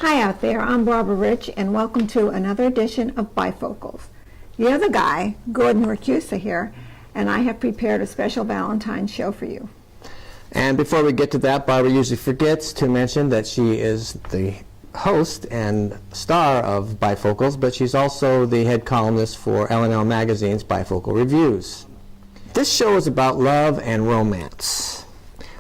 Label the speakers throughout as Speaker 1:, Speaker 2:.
Speaker 1: Hi out there, I'm Barbara Rich, and welcome to another edition of Bifocals. The other guy, Gordon Racusa here, and I have prepared a special Valentine's show for you.
Speaker 2: And before we get to that, Barbara usually forgets to mention that she is the host and star of Bifocals, but she's also the head columnist for L&L Magazine's Bifocal Reviews. This show is about love and romance.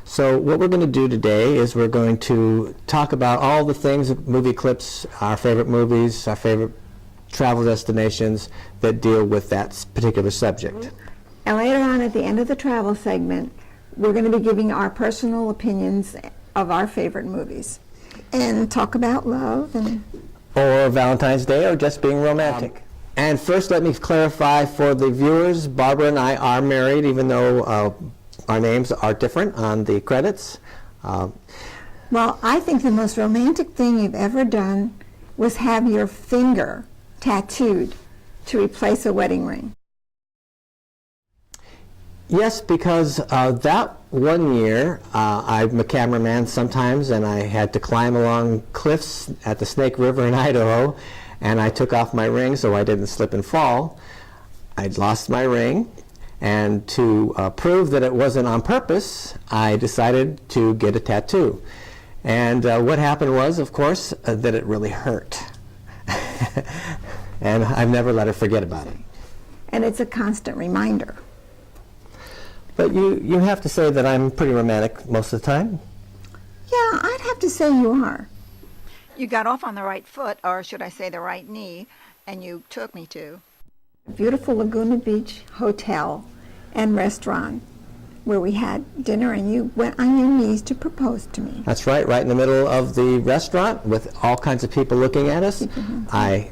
Speaker 2: So what we're going to do today is we're going to talk about all the things, movie clips, our favorite movies, our favorite travel destinations that deal with that particular subject.
Speaker 1: And later on at the end of the travel segment, we're going to be giving our personal opinions of our favorite movies and talk about love and
Speaker 2: or Valentine's Day or just being romantic. And first let me clarify for the viewers, Barbara and I are married even though our names are different on the credits.
Speaker 1: Well, I think the most romantic thing you've ever done was have your finger tattooed to replace a wedding ring.
Speaker 2: Yes, because that one year, I'm a cameraman sometimes, and I had to climb along cliffs at the Snake River in Idaho, and I took off my ring so I didn't slip and fall. I'd lost my ring, and to prove that it wasn't on purpose, I decided to get a tattoo. And what happened was, of course, that it really hurt. And I've never let her forget about it.
Speaker 1: And it's a constant reminder.
Speaker 2: But you have to say that I'm pretty romantic most of the time.
Speaker 1: Yeah, I'd have to say you are.
Speaker 3: You got off on the right foot, or should I say the right knee, and you took me to
Speaker 1: A beautiful Laguna Beach hotel and restaurant where we had dinner and you went on your knees to propose to me.
Speaker 2: That's right in the middle of the restaurant with all kinds of people looking at us. I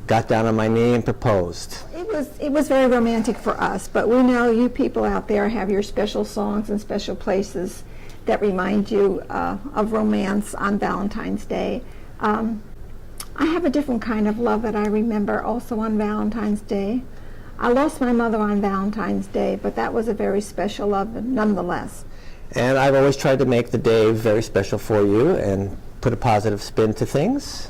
Speaker 2: got down on my knee and proposed.
Speaker 1: It was very romantic for us, but we know you people out there have your special songs and special places that remind you of romance on Valentine's Day. I have a different kind of love that I remember also on Valentine's Day. I lost my mother on Valentine's Day, but that was a very special love nonetheless.
Speaker 2: And I've always tried to make the day very special for you and put a positive spin to things.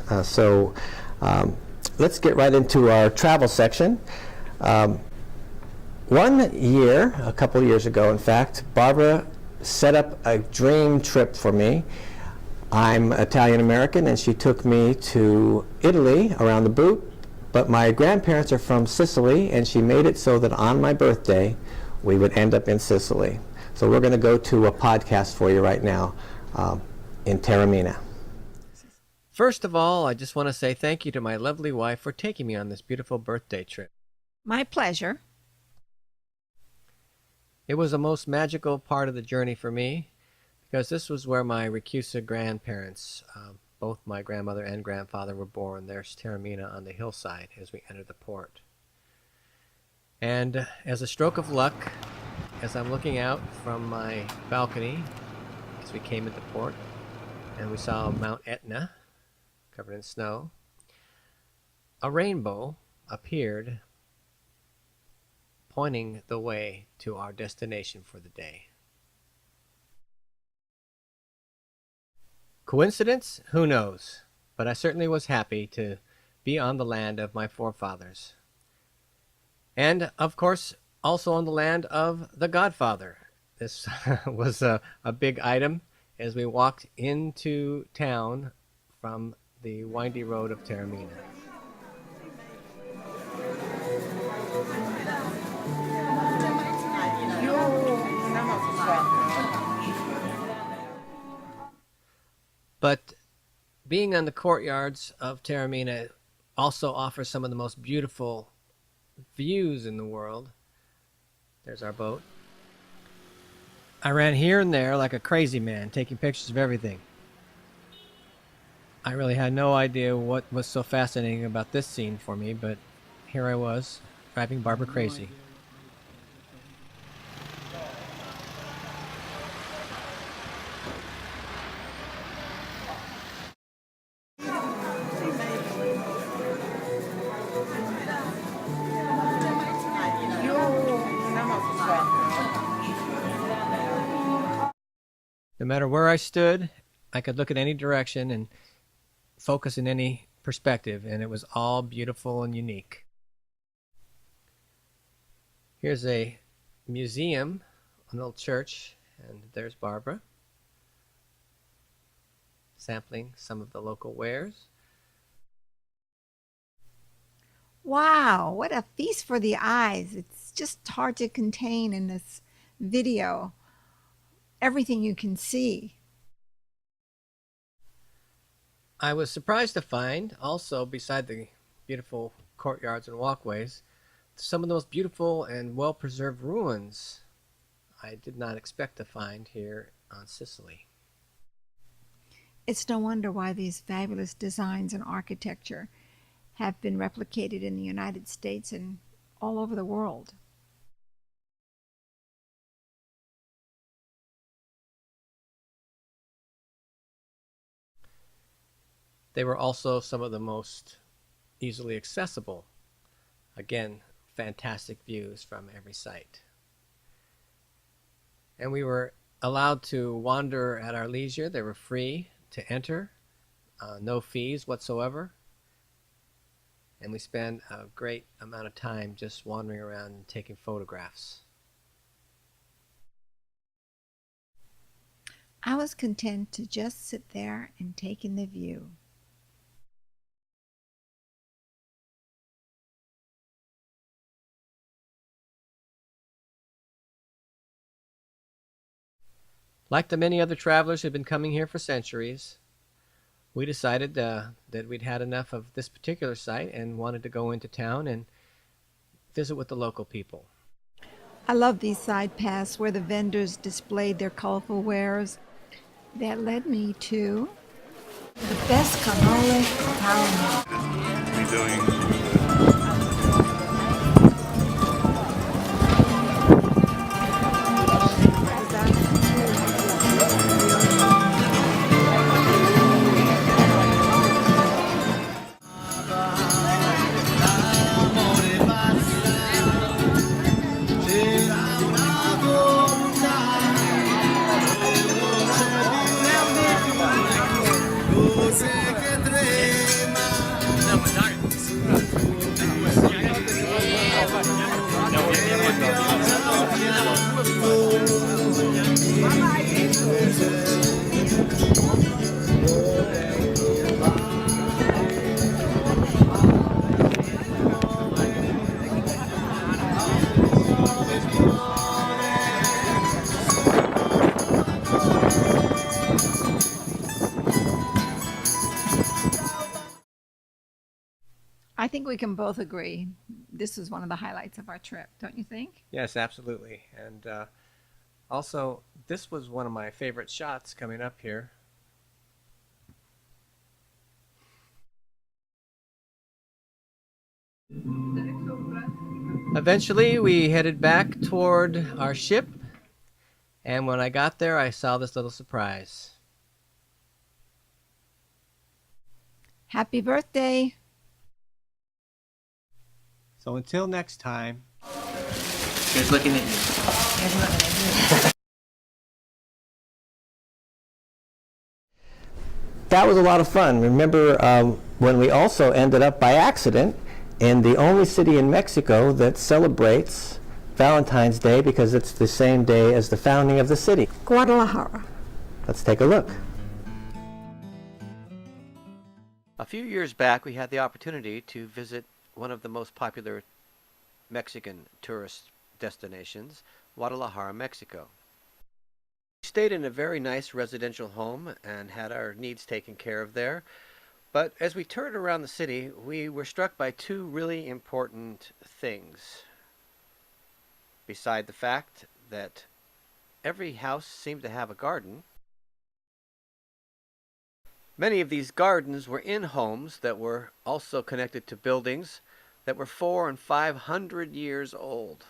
Speaker 2: Let's get right into our travel section. One year, a couple of years ago in fact, Barbara set up a dream trip for me. I'm Italian-American and she took me to Italy around the boot, but my grandparents are from Sicily and she made it so that on my birthday we would end up in Sicily. So we're going to go to a podcast for you right now in Taormina.
Speaker 4: First of all, I just want to say thank you to my lovely wife for taking me on this beautiful birthday trip.
Speaker 3: my pleasure.
Speaker 4: It was a most magical part of the journey for me because this was where my Racusa grandparents, both my grandmother and grandfather, were born. There's Taormina on the hillside as we enter the port. And as a stroke of luck, as I'm looking out from my balcony as we came into port, and we saw Mount Etna covered in snow, a rainbow appeared pointing the way to our destination for the day. Coincidence? Who knows? But I certainly was happy to be on the land of my forefathers. And, of course, also on the land of the Godfather. This was a big item as we walked into town from the windy road of Taormina. But being on the courtyards of Taormina also offers some of the most beautiful views in the world. There's our boat. I ran here and there like a crazy man, taking pictures of everything. I really had no idea what was so fascinating about this scene for me, but here I was, driving Barbara crazy. No matter where I stood, I could look in any direction, and focus in any perspective, and it was all beautiful and unique. Here's a museum, an old church, and there's Barbara sampling some of the local wares.
Speaker 3: Wow, what a feast for the eyes. It's just hard to contain in this video everything you can see.
Speaker 4: I was surprised to find, also beside the beautiful courtyards and walkways, some of the most beautiful and well-preserved ruins I did not expect to find here on Sicily.
Speaker 3: It's no wonder why these fabulous designs and architecture have been replicated in the United States and all over the world.
Speaker 4: They were also some of the most easily accessible. Again, fantastic views from every site. And we were allowed to wander at our leisure. They were free to enter, no fees whatsoever. And we spent a great amount of time just wandering around and taking photographs.
Speaker 3: I was content to just sit there and take in the view.
Speaker 4: Like the many other travelers who'd been coming here for centuries, we decided that we'd had enough of this particular site and wanted to go into town and visit with the local people.
Speaker 3: I love these side paths where the vendors displayed their colorful wares. That led me to the best cannoli Taormina. I think we can both agree this was one of the highlights of our trip, don't you think?
Speaker 4: Yes, absolutely. And also, this was one of my favorite shots coming up here. Eventually, we headed back toward our ship, and when I got there, I saw this little surprise.
Speaker 3: Happy birthday!
Speaker 4: So until next time.
Speaker 5: Here's looking at you.
Speaker 2: That was a lot of fun. Remember when we also ended up by accident in the only city in Mexico that celebrates Valentine's Day because it's the same day as the founding of the city.
Speaker 1: Guadalajara.
Speaker 2: Let's take a look.
Speaker 6: A few years back, we had the opportunity to visit one of the most popular Mexican tourist destinations, Guadalajara, Mexico. We stayed in a very nice residential home and had our needs taken care of there. But as we toured around the city, we were struck by two really important things. Beside the fact that every house seemed to have a garden, many of these gardens were in homes that were also connected to buildings that were 400 and 500 years old.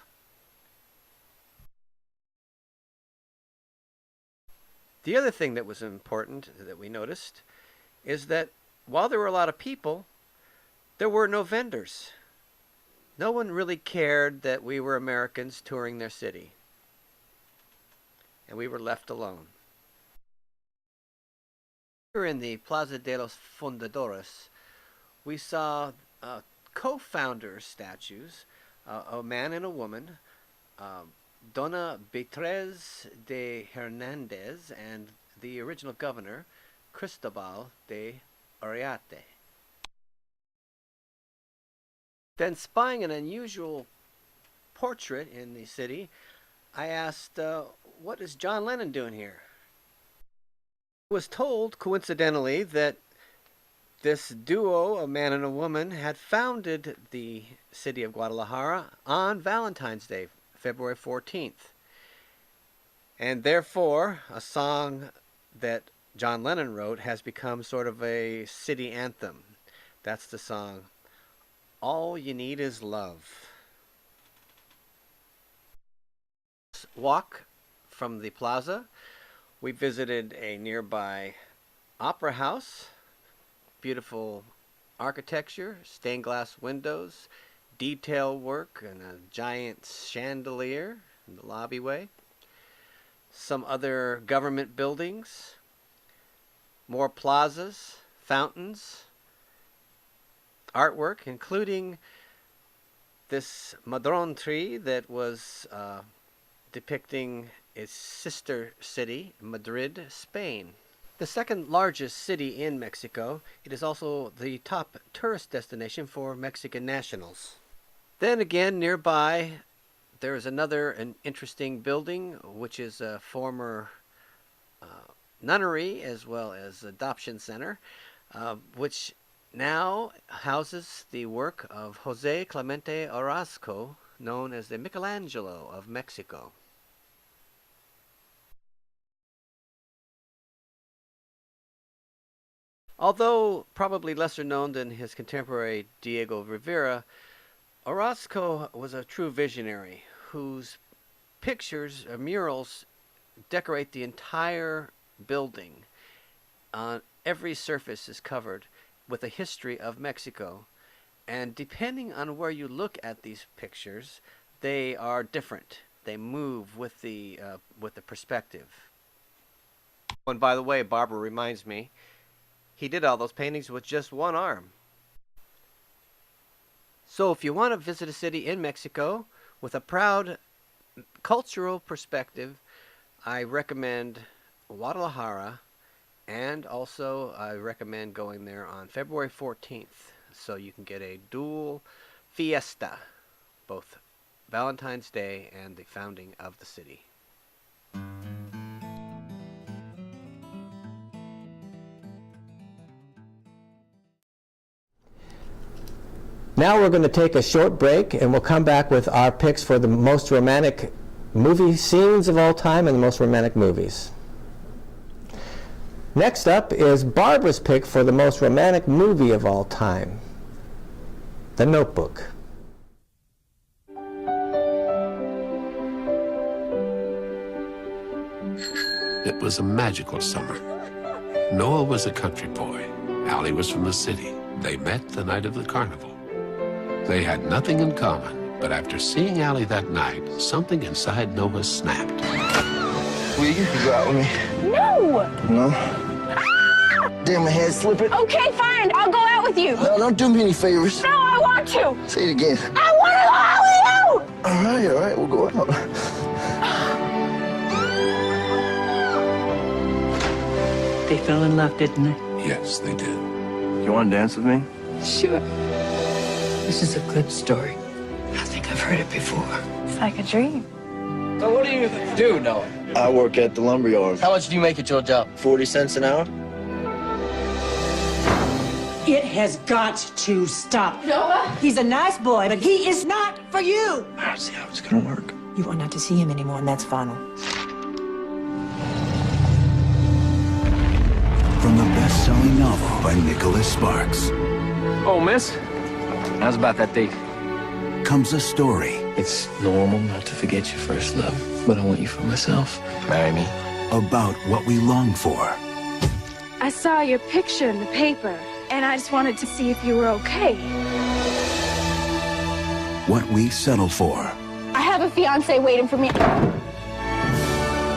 Speaker 6: The other thing that was important that we noticed is that while there were a lot of people, there were no vendors. No one really cared that we were Americans touring their city, and we were left alone. Here in the Plaza de los Fundadores, we saw co-founder statues, a man and a woman, Dona Beatriz de Hernandez and the original governor, Cristobal de Oriate. Then, spying an unusual portrait in the city, I asked, what is John Lennon doing here? I was told, coincidentally, that this duo, a man and a woman, had founded the city of Guadalajara on Valentine's Day, February 14th. And therefore, a song that John Lennon wrote has become sort of a city anthem. That's the song, All You Need Is Love. Walk from the plaza, we visited a nearby opera house, beautiful architecture, stained glass windows, detail work, and a giant chandelier in the lobbyway. Some other government buildings, more plazas, fountains, artwork, including this madron tree that was depicting its sister city, Madrid, Spain. The second largest city in Mexico, it is also the top tourist destination for Mexican nationals. Then again, nearby, there is an interesting building, which is a former nunnery as well as adoption center, which now houses the work of Jose Clemente Orozco, known as the Michelangelo of Mexico. Although probably lesser known than his contemporary Diego Rivera, Orozco was a true visionary whose pictures, murals, decorate the entire building. Every surface is covered with a history of Mexico, and depending on where you look at these pictures, they are different. They move with the perspective. And by the way, Barbara reminds me, he did all those paintings with just one arm. So if you want to visit a city in Mexico with a proud cultural perspective, I recommend Guadalajara, and also I recommend going there on February 14th so you can get a dual fiesta, both Valentine's Day and the founding of the city.
Speaker 2: Now we're going to take a short break, and we'll come back with our picks for the most romantic movie scenes of all time and the most romantic movies. Next up is Barbara's pick for the most romantic movie of all time, The Notebook.
Speaker 7: It was a magical summer. Noah was a country boy. Allie was from the city. They met the night of the carnival. They had nothing in common, but after seeing Allie that night, something inside Noah snapped.
Speaker 8: Will you go out with me?
Speaker 9: No!
Speaker 8: No? Damn, my head's slipping.
Speaker 9: Okay, fine. I'll go out with you.
Speaker 8: No, don't do me any favors.
Speaker 9: No, I want to.
Speaker 8: Say it again.
Speaker 9: I want to go out with you!
Speaker 8: All right, we'll go out.
Speaker 10: They fell in love, didn't they?
Speaker 7: Yes, they did.
Speaker 8: You want to dance with me?
Speaker 10: Sure. This is a good story. I think I've heard it before.
Speaker 9: It's like a dream.
Speaker 5: So what do you do, Noah?
Speaker 8: I work at the lumber yard.
Speaker 5: How much do you make at your job?
Speaker 8: 40 cents an hour?
Speaker 10: It has got to stop.
Speaker 9: Noah?
Speaker 10: He's a nice boy, but he is not for you.
Speaker 8: I don't see how it's going to work.
Speaker 10: You want not to see him anymore, and that's final.
Speaker 11: From the best-selling novel by Nicholas Sparks.
Speaker 12: Oh, miss. How's about that date?
Speaker 11: Comes a story.
Speaker 5: It's normal not to forget your first love, but I want you for myself. Marry me.
Speaker 11: About what we long for.
Speaker 9: I saw your picture in the paper, and I just wanted to see if you were okay.
Speaker 11: What we settle for.
Speaker 9: I have a fiancé waiting for me.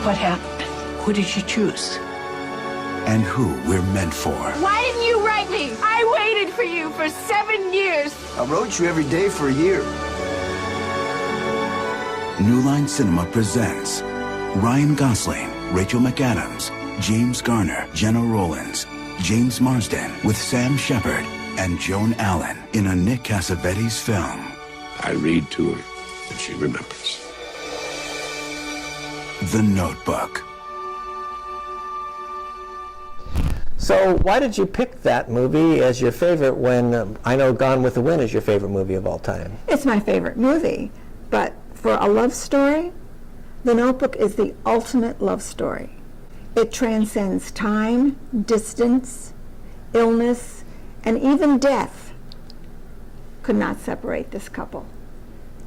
Speaker 10: What happened? Who did you choose?
Speaker 11: and who we're meant for.
Speaker 9: Why didn't you write me? I waited for you for 7 years.
Speaker 8: I wrote you every day for a year.
Speaker 11: New Line Cinema presents Ryan Gosling, Rachel McAdams, James Garner, Jenna Rollins, James Marsden with Sam Shepard and Joan Allen in a Nick Cassavetes film.
Speaker 7: I read to her, and she remembers.
Speaker 11: The Notebook.
Speaker 2: So why did you pick that movie as your favorite when I know Gone with the Wind is your favorite movie of all time?
Speaker 1: It's my favorite movie, but for a love story, The Notebook is the ultimate love story. It transcends time, distance, illness, and even death could not separate this couple.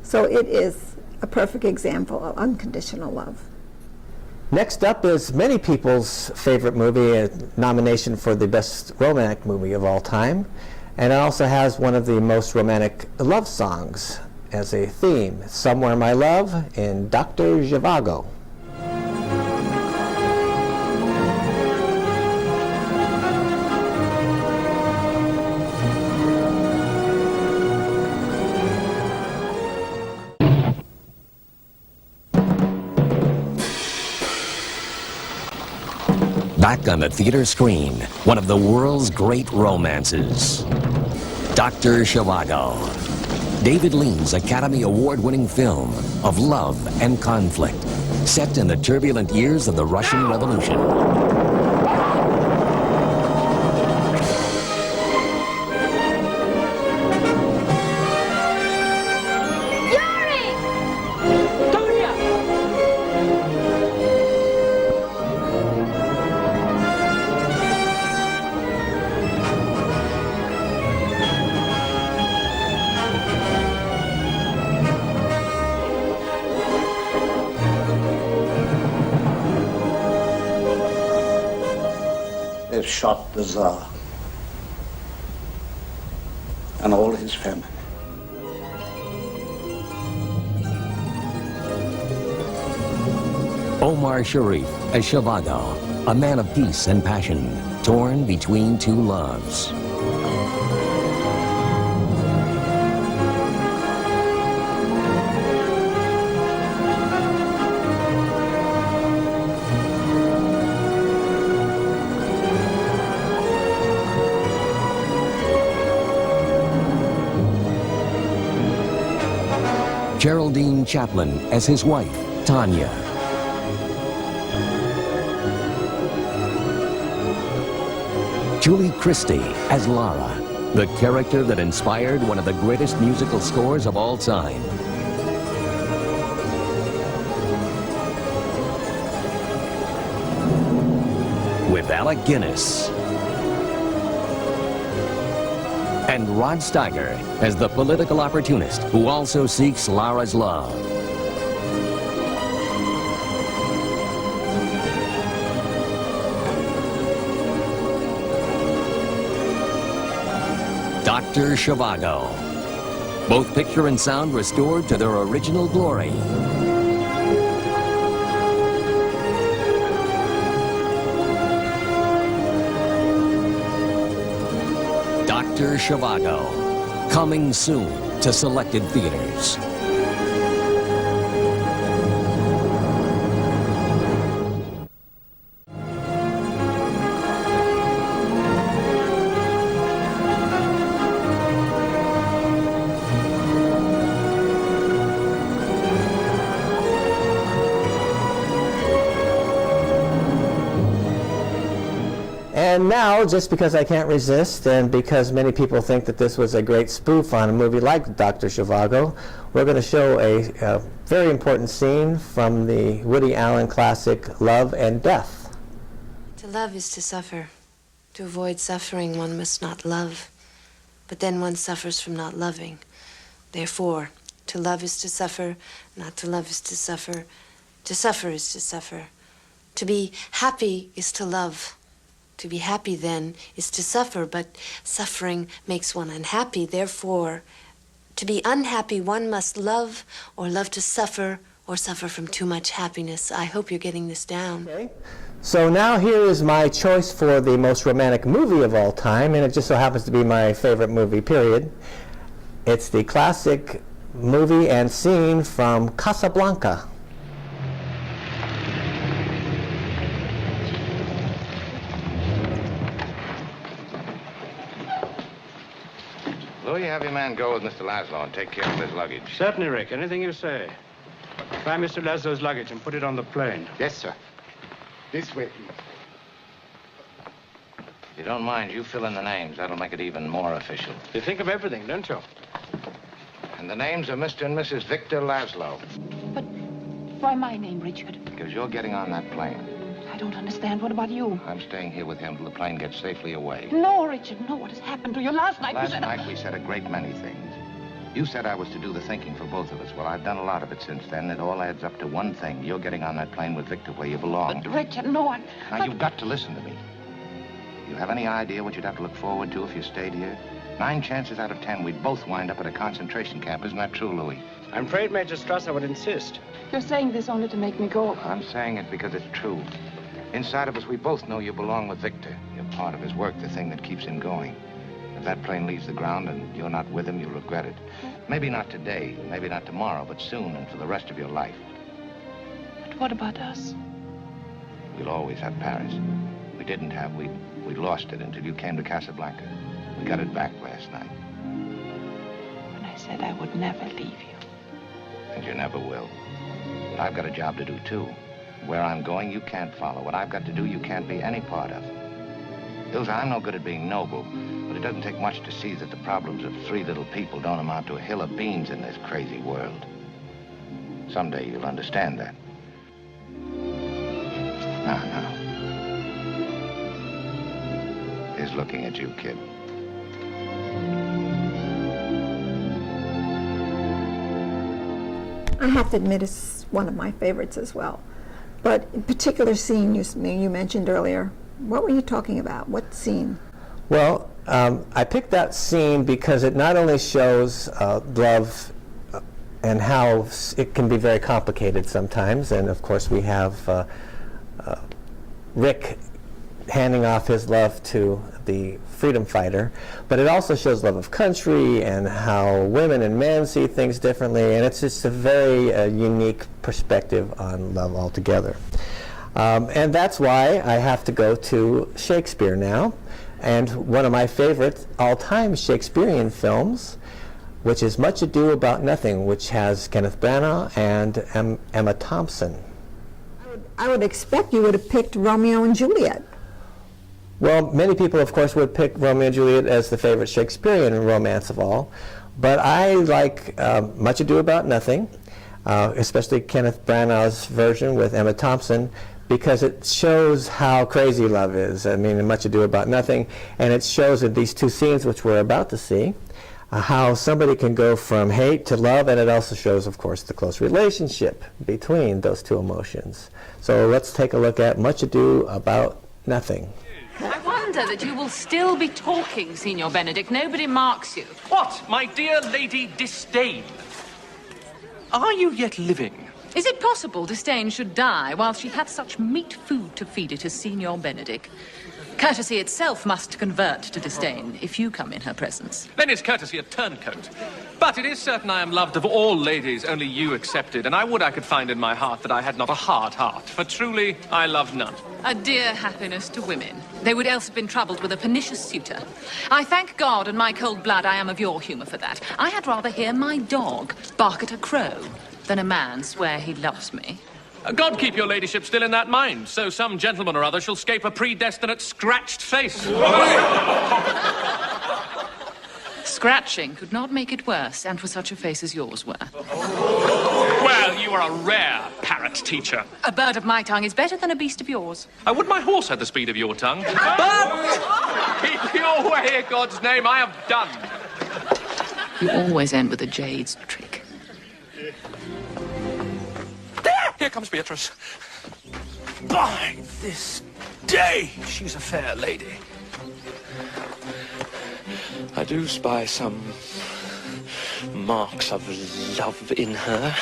Speaker 1: So it is a perfect example of unconditional love.
Speaker 2: Next up is many people's favorite movie, a nomination for the best romantic movie of all time. And it also has one of the most romantic love songs as a theme, Somewhere My Love in Dr. Zhivago.
Speaker 13: Back on the theater screen, one of the world's great romances, Dr. Zhivago. David Lean's Academy Award-winning film of love and conflict, set in the turbulent years of the Russian Revolution.
Speaker 14: They've shot the Tsar and all his family.
Speaker 13: Omar Sharif as Zhivago, a man of peace and passion, torn between two loves. Geraldine Chaplin as his wife, Tanya. Julie Christie as Lara, the character that inspired one of the greatest musical scores of all time. With Alec Guinness and Rod Steiger as the political opportunist who also seeks Lara's love. Dr. Zhivago. Both picture and sound restored to their original glory. Dr. Zhivago, coming soon to selected theaters.
Speaker 2: And now, just because I can't resist, and because many people think that this was a great spoof on a movie like Dr. Zhivago, we're going to show a very important scene from the Woody Allen classic Love and Death.
Speaker 15: To love is to suffer. To avoid suffering, one must not love. But then one suffers from not loving. Therefore, to love is to suffer, not to love is to suffer. To suffer is to suffer. To be happy is to love. To be happy, then, is to suffer, but suffering makes one unhappy. Therefore, to be unhappy, one must love or love to suffer or suffer from too much happiness. I hope you're getting this down.
Speaker 2: Okay. So now here is my choice for the most romantic movie of all time, and it just so happens to be my favorite movie, period. It's the classic movie and scene from Casablanca.
Speaker 16: Louis, have your man go with Mr. Laszlo and take care of his luggage.
Speaker 17: Certainly, Rick. Anything you say. Find Mr. Laszlo's luggage and put it on the plane.
Speaker 16: Yes, sir. This way, please. If you don't mind, you fill in the names. That'll make it even more official.
Speaker 17: You think of everything, don't you?
Speaker 16: And the names are Mr. and Mrs. Victor Laszlo.
Speaker 18: Why my name, Richard?
Speaker 16: Because you're getting on that plane.
Speaker 18: I don't understand. What about you?
Speaker 16: I'm staying here with him till the plane gets safely away.
Speaker 18: No, Richard, no. What has happened to you? Last night
Speaker 16: Last night we said a great many things. You said I was to do the thinking for both of us. Well, I've done a lot of it since then. It all adds up to one thing. You're getting on that plane with Victor where you belong.
Speaker 18: But, Richard, no, I...
Speaker 16: Now, you've got to listen to me. You have any idea what you'd have to look forward to if you stayed here? 9 chances out of 10 we'd both wind up at a concentration camp. Isn't that true, Louis?
Speaker 17: I'm afraid, Major Strasser would insist.
Speaker 18: You're saying this only to make me go.
Speaker 16: I'm saying it because it's true. Inside of us, we both know you belong with Victor. You're part of his work, the thing that keeps him going. If that plane leaves the ground and you're not with him, you'll regret it. Maybe not today, maybe not tomorrow, but soon and for the rest of your life.
Speaker 18: But what about us?
Speaker 16: We'll always have Paris. We didn't have, we lost it until you came to Casablanca. We got it back last night.
Speaker 18: When I said I would never leave you.
Speaker 16: And you never will. But I've got a job to do, too. Where I'm going, you can't follow. What I've got to do, you can't be any part of. Ilsa, I'm no good at being noble, but it doesn't take much to see that the problems of 3 little people don't amount to a hill of beans in this crazy world. Someday you'll understand that. Now. He's looking at you, kid.
Speaker 1: I have to admit it's one of my favorites as well. But in particular scene you mentioned earlier, what were you talking about? What scene?
Speaker 2: Well, I picked that scene because it not only shows love and how it can be very complicated sometimes, and of course we have Rick handing off his love to the freedom fighter, but it also shows love of country and how women and men see things differently, and it's just a very unique perspective on love altogether. And that's why I have to go to Shakespeare now, and one of my favorite all-time Shakespearean films, which is Much Ado About Nothing, which has Kenneth Branagh and Emma Thompson.
Speaker 1: I would expect you would have picked Romeo and Juliet.
Speaker 2: Well, many people, of course, would pick Romeo and Juliet as the favorite Shakespearean romance of all, but I like Much Ado About Nothing, especially Kenneth Branagh's version with Emma Thompson, because it shows how crazy love is. I mean, in Much Ado About Nothing, and it shows in these 2 scenes, which we're about to see, how somebody can go from hate to love, and it also shows, of course, the close relationship between those 2 emotions. So let's take a look at Much Ado About Nothing.
Speaker 19: I wonder that you will still be talking, Signor Benedict. Nobody marks you.
Speaker 20: What, my dear Lady Disdain? Are you yet living?
Speaker 19: Is it possible Disdain should die while she had such meat food to feed it as Signor Benedict? Courtesy itself must convert to disdain if you come in her presence.
Speaker 20: Then is courtesy a turncoat. But it is certain I am loved of all ladies, only you excepted, and I would I could find in my heart that I had not a hard heart, for truly I love none.
Speaker 19: A dear happiness to women. They would else have been troubled with a pernicious suitor. I thank God and my cold blood I am of your humour for that. I had rather hear my dog bark at a crow than a man swear he loves me.
Speaker 20: God keep your ladyship still in that mind, so some gentleman or other shall scape a predestinate scratched face.
Speaker 19: Scratching could not make it worse, and for such a face as yours were.
Speaker 20: Well, you are a rare parrot teacher.
Speaker 19: A bird of my tongue is better than a beast of yours.
Speaker 20: I would my horse had the speed of your tongue. But keep your way, in God's name, I have done.
Speaker 19: You always end with a jade's trick.
Speaker 20: Here comes Beatrice. By this day, she's a fair lady. I do spy some marks of love in her.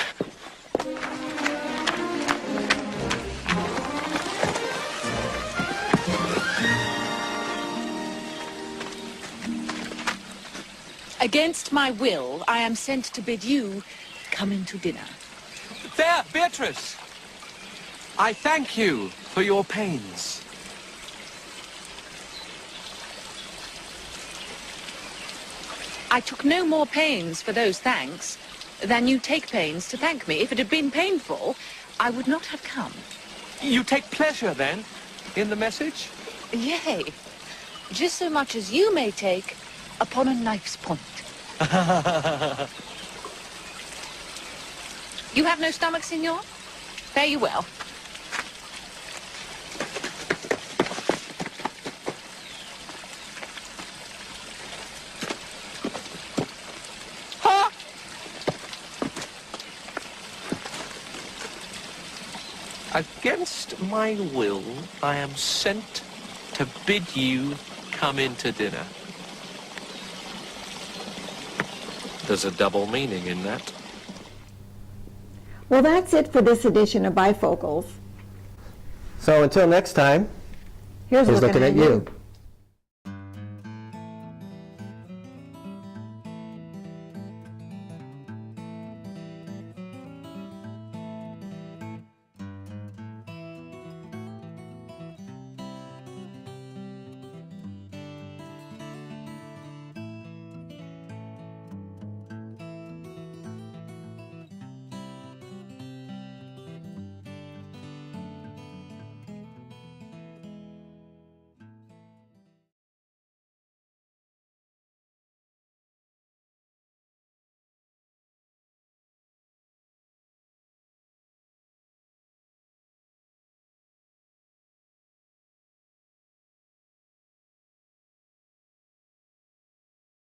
Speaker 19: Against my will, I am sent to bid you come in to dinner.
Speaker 20: There, Beatrice! I thank you for your pains.
Speaker 19: I took no more pains for those thanks than you take pains to thank me. If it had been painful, I would not have come.
Speaker 20: You take pleasure, then, in the message?
Speaker 19: Yea, just so much as you may take upon a knife's point. You have no stomach, Signor? Fare you well.
Speaker 20: Against my will, I am sent to bid you come in to dinner. There's a double meaning in that.
Speaker 1: Well, that's it for this edition of Bifocals.
Speaker 2: So until next time,
Speaker 1: Here's
Speaker 2: looking at you.